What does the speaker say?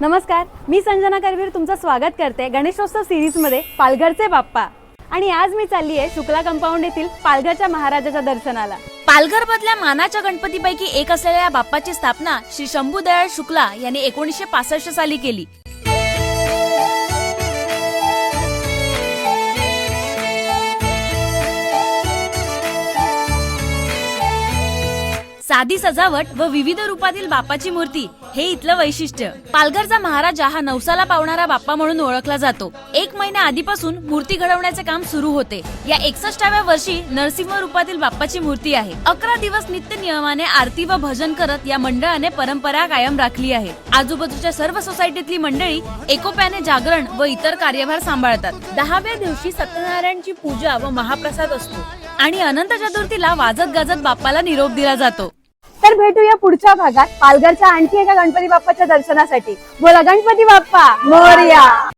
नमस्कार, मी संजना करवीर तुमचं स्वागत करते गणेशोत्सव सिरीजमध्ये पालघरचे बाप्पा। आणि आज मी चालली आहे शुक्ला कंपाऊंड येथील पालघरच्या महाराजाच्या दर्शनाला। पालघर मधल्या मानाच्या गणपतीपैकी एक असलेल्या या बाप्पाची स्थापना श्री शंभू दयाळ शुक्ला यांनी 1965 साली केली। साधी सजावट व विविध रूपातील बाप्पाची मूर्ती हे इथलं वैशिष्ट्य। पालघरचा महाराजा हा नवसाला पावणारा बाप्पा म्हणून ओळखला जातो। 1 महिना आधीपासून मूर्ती घडवण्याचे काम सुरू होते। या 61व्या वर्षी नरसिंह रूपातील बाप्पाची मूर्ती आहे। 11 दिवस नित्य नियमाने आरती व भजन करत या मंडळाने परंपरा कायम राखली आहे। आजूबाजूच्या सर्व सोसायटीतली मंडळी एकोप्याने जागरण व इतर कार्यभार सांभाळतात। 10व्या दिवशी सत्यनारायणची पूजा व महाप्रसाद असतो आणि अनंत चतुर्थीला वाजत गाजत बाप्पाला निरोप दिला जातो। तर भेटूया पुढच्या भागात पालघरच्या आणखी एका गणपती बाप्पाच्या दर्शनासाठी। बोला गणपती बाप्पा मोरया।